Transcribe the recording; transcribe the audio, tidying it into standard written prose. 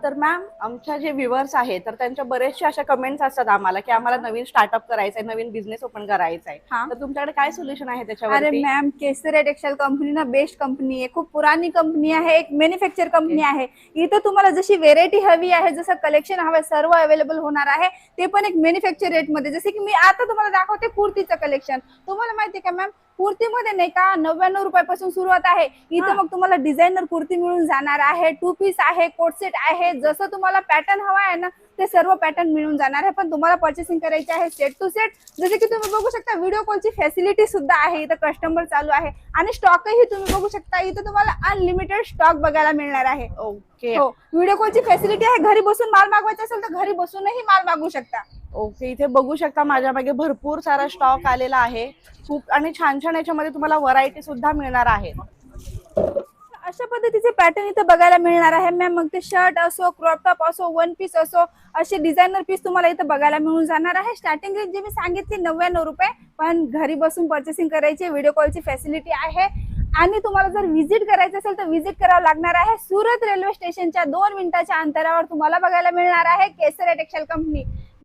तर मॅम आमच्या जे व्ह्युअर्स आहेत तर त्यांच्या बरेचशा अशा कमेंट्स असतात आम्हाला की आम्हाला नवीन स्टार्टअप करायचंय, नवीन बिझनेस ओपन करायचा आहे. हाँ. तर तुमच्याकडे काय सोल्युशन आहे अरे त्याच्यावरती? मैम, केसरिया टेक्सटाईल कंपनी ना बेस्ट कंपनी आहे, खूप पुरानी कंपनी आहे, एक मॅन्युफॅक्चर कंपनी आहे. इथं तुम्हाला जशी व्हेरायटी हवी आहे, जसं कलेक्शन हवं सर्व अवेलेबल होणार आहे, ते पण एक मॅन्युफॅक्चर रेट मध्ये. जसे की मी आता तुम्हाला दाखवते कुर्तीचं कलेक्शन. तुम्हाला माहिती आहे का मॅम, कुर्तीमध्ये नाही का 99 रुपयापासून सुरुवात आहे. इथं मग तुम्हाला डिझायनर कुर्ती मिळून जाणार आहे, टू पीस आहे, कोट सेट आहे, जसं तुम्हाला पॅटर्न हवा आहे ना ते सर्व पॅटर्न मिळून जाणार आहे. पण तुम्हाला पर्चेसिंग करायचे आहे सेट टू सेट. जसे की तुम्ही बघू शकता व्हिडिओ कॉलची फॅसिलिटी सुद्धा आहे, इथं कस्टमर चालू आहे आणि स्टॉकही तुम्ही बघू शकता. इथं तुम्हाला अनलिमिटेड स्टॉक बघायला मिळणार आहे. ओके. हो, व्हिडिओ कॉलची फॅसिलिटी आहे. घरी बसून माल मागवायचा असेल तर घरी बसूनही माल मागवू शकता. ओके, इथे बघू शकता माझ्या मागे भरपूर सारा स्टॉक आलेला आहे. खूप आणि छान छान याच्यामध्ये तुम्हाला व्हरायटी सुद्धा मिळणार आहे. अशा पद्धतीचे पॅटर्न इथे बघायला मिळणार आहे मॅम. मग ते शर्ट असो, क्रॉप टॉप असो, वन पीस असो, असे डिझायनर पीस तुम्हाला इथे बघायला मिळून जाणार आहे. स्टार्टिंग रेंज जे मी सांगितली 99 रुपये, पण घरी बसून पर्चेसिंग करायची, व्हिडिओ कॉलची फॅसिलिटी आहे. आणि तुम्हाला जर व्हिजिट करायचं असेल तर व्हिजिट करावं लागणार आहे. सुरत रेल्वे स्टेशनच्या 2 मिनिटाच्या अंतरावर तुम्हाला बघायला मिळणार आहे केसरिया टेक्सटाईल कंपनी.